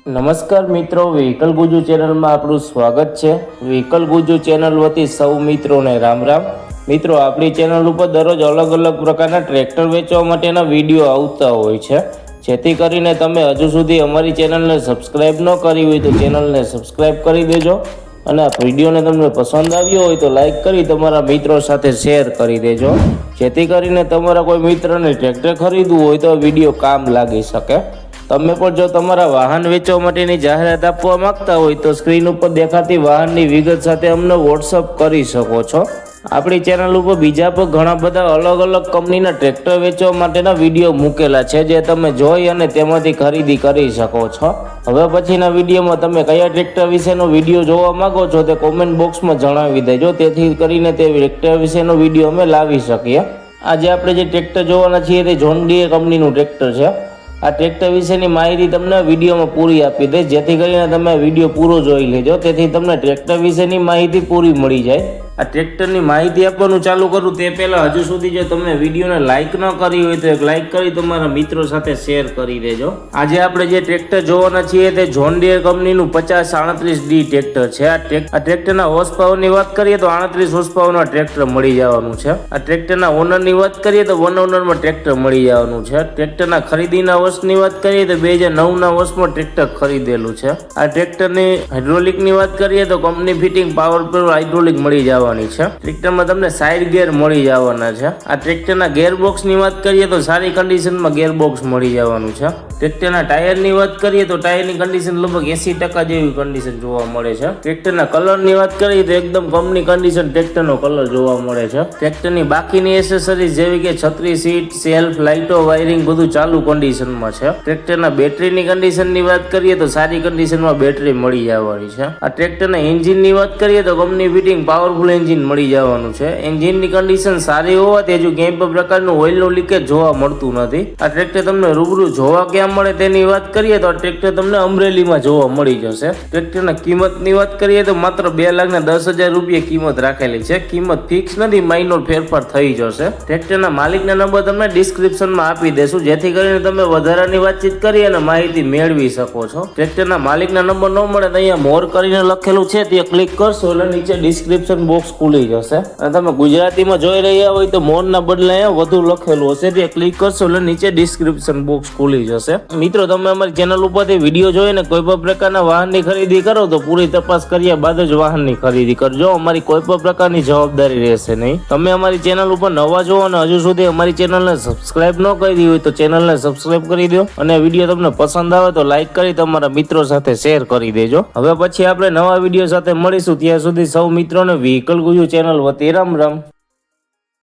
નમસ્કાર મિત્રો, વ્હીકલ ગુજુ ચેનલમાં આપણું સ્વાગત છે। વ્હીકલ ગુજુ ચેનલ વતી સૌ મિત્રોને રામ રામ। મિત્રો, આપણી ચેનલ ઉપર દરરોજ અલગ અલગ પ્રકારના ટ્રેક્ટર વેચવા માટેના વિડીયો આવતા હોય છે, જેથી કરીને તમે હજુ સુધી અમારી ચેનલને સબસ્ક્રાઈબ ન કરી હોય તો ચેનલને સબસ્ક્રાઈબ કરી દેજો અને આ વિડીયોને તમને પસંદ આવ્યો હોય તો લાઈક કરી તમારા મિત્રો સાથે શેર કરી દેજો, જેથી કરીને તમારા કોઈ મિત્રને ટ્રેક્ટર ખરીદવું હોય તો વિડીયો કામ લાગી શકે। તમે પણ જો તમારા વાહન વેચવા માટેની જાહેરાત આપવા માંગતા હોય તો સ્ક્રીન ઉપર દેખાતી વાહનની વિગત સાથે અમને વોટ્સઅપ કરી શકો છો। આપણી ચેનલ ઉપર બીજા પણ ઘણા બધા અલગ અલગ કંપનીના ટ્રેક્ટર વેચવા માટેના વિડીયો મૂકેલા છે, જે તમે જોઈ અને તેમાંથી ખરીદી કરી શકો છો। હવે પછીના વિડીયોમાં તમે કયા ટ્રેક્ટર વિશેનો વિડીયો જોવા માંગો છો તે કોમેન્ટ બોક્સમાં જણાવી દેજો, તેથી કરીને તે ટ્રેક્ટર વિશેનો વિડીયો અમે લાવી શકીએ। આજે આપણે જે ટ્રેક્ટર જોવાના છીએ તે જોન ડીરે કંપનીનું ટ્રેક્ટર છે। આ ટ્રેક્ટર વિશેની માહિતી તમને વિડીયોમાં પૂરી આપી દઈશ, જેથી કરીને તમે વિડીયો પૂરો જોઈ લેજો, તેથી તમને ટ્રેક્ટર વિશેની માહિતી પૂરી મળી જાય। આ ટ્રેક્ટરની માહિતી આપવાનું ચાલુ કરું તે પહેલાં હજુ સુધી જો તમે વિડીયોને લાઇક ન કરી હોય તો એક લાઇક કરી તમારા મિત્રો સાથે શેર કરી દેજો। આજે આપણે જે ટ્રેક્ટર જોવાના છીએ તે જોન ડીરે કંપનીનું 5038D ટ્રેક્ટર છે। આ ટ્રેક્ટરના હોર્સ પાવરની વાત કરીએ તો 38 હોર્સ પાવરનું ટ્રેક્ટર મળી જવાનું છે। આ ટ્રેક્ટરના ઓનરની વાત કરીએ તો 1 ઓનરમાં ટ્રેક્ટર મળી જવાનું છે। ટ્રેક્ટરના ખરીદીના વર્ષની વાત કરીએ તો 2009ના વર્ષમાં ટ્રેક્ટર ખરીદેલું છે। આ ટ્રેક્ટરની હાઇડ્રોલિકની વાત કરીએ તો કંપની ફિટિંગ પાવરફુલ હાઇડ્રોલિક મળી જવાનું છે। ટ્રેક્ટરમાં તમને સાઇડ ગેર મળી જવાના છે। આ ટ્રેક્ટરના ગેરબોક્સની વાત કરીએ તો સારી કન્ડિશનમાં ગેરબોક્સ મળી જવાનું છે। ટ્રેક્ટરના ટાયરની વાત કરીએ તો ટાયરની કન્ડિશન લગભગ 80% જેવી કન્ડિશન જોવા મળે છે। ટ્રેક્ટરના કલરની વાત કરીએ તો એકદમ કંપની કન્ડિશન ટ્રેક્ટરનો કલર જોવા મળે છે। ટ્રેક્ટરની બાકીની એસેસરીઝ જેવી કે છત્રી, સીટ, સેલ્ફ, લાઇટો, વાયરિંગ બધું ચાલુ કન્ડિશનમાં છે। ટ્રેક્ટરના બેટરીની કન્ડિશનની વાત કરીએ તો સારી કન્ડિશનમાં બેટરી મળી જવાની છે। આ ટ્રેક્ટરના એન્જિનની વાત કરીએ તો કંપની ફિટિંગ પાવરફુલ એન્જિન મળી જવાનું છે। એન્જિનની કન્ડિશન સારી હોવાથી હજુ ક્યાંય પણ પ્રકારનું ઓઇલનું લીકેજ જોવા મળતું નથી। આ ટ્રેક્ટર તમને રૂબરૂ જોવા ક્યાં મળે તેની વાત કરીએ તો આ ટ્રેક્ટર તમને અમરેલીમાં જોવા મળી જશે। ટ્રેક્ટરના કિંમતની વાત કરીએ તો માત્ર 2,10,000 રૂપિયા કિંમત રાખેલી છે। કિંમત ફિક્સ નથી, માઇનોર ફેરફાર થઈ જશે। ટ્રેક્ટરના માલિકના નંબર તમને ડિસ્ક્રિપ્શનમાં આપી દેશું, જેથી કરીને તમે વધારાની વાતચીત કરી અને માહિતી મેળવી શકો છો। ટ્રેક્ટરના માલિકના નંબર ન મળે તો અહીંયા મોર કરીને લખેલું છે તે ક્લિક કરશો એટલે નીચે ડિસ્ક્રિપ્શન બોક્સ ખુલી જશે અને તમે ગુજરાતીમાં જોઈ રહ્યા હોય તો મોરના બદલે અહીંયા વધુ લખેલું હશે, તે ક્લિક કરશો એટલે નીચે ડિસ્ક્રિપ્શન બોક્સ ખુલી જશે। મિત્રો, તમે અમારી ચેનલ ઉપરથી વિડીયો જોઈને કોઈ પણ પ્રકારના વાહનની ખરીદી કરો તો પૂરી તપાસ કર્યા બાદ જ વાહનની ખરીદી કરજો, અમારી કોઈ પણ પ્રકારની જવાબદારી રહેશે નહીં। તમે અમારી ચેનલ ઉપર નવા છો અને હજુ સુધી અમારી ચેનલને સબસ્ક્રાઇબ ન કરી હોય તો ચેનલને સબસ્ક્રાઇબ કરી દો અને વિડીયો તમને પસંદ આવે તો લાઈક કરી તમારા મિત્રો સાથે શેર કરી દેજો। હવે પછી આપણે નવા વિડીયો સાથે મળીશું, ત્યાં સુધી સૌ મિત્રોને વ્હીકલ ગુજુ ચેનલ વતી રામ રામ।